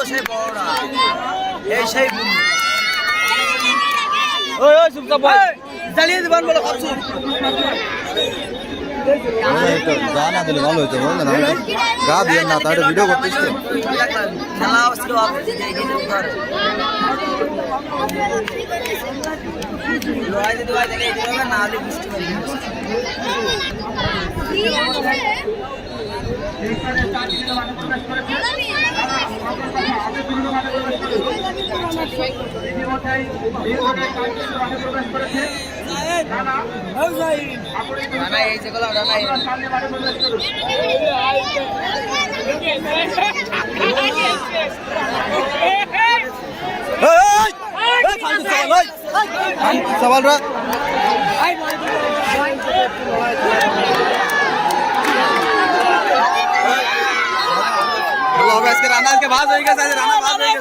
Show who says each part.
Speaker 1: সেই বড়রা এই সেই
Speaker 2: ওই ওই চুপচাপ ভাই
Speaker 1: জ্বালিয়ে দিবেন বলে ভাবছো
Speaker 3: গা না দিলে ভালো হইতো বললেন গা দিয়ে না তাহলে ভিডিও করতেছি
Speaker 1: খেলা অবস্থা না হলে বৃষ্টি এই যেগুলো
Speaker 3: सवाल रहा इसके राना के बाद होएगा राना बाद होएगा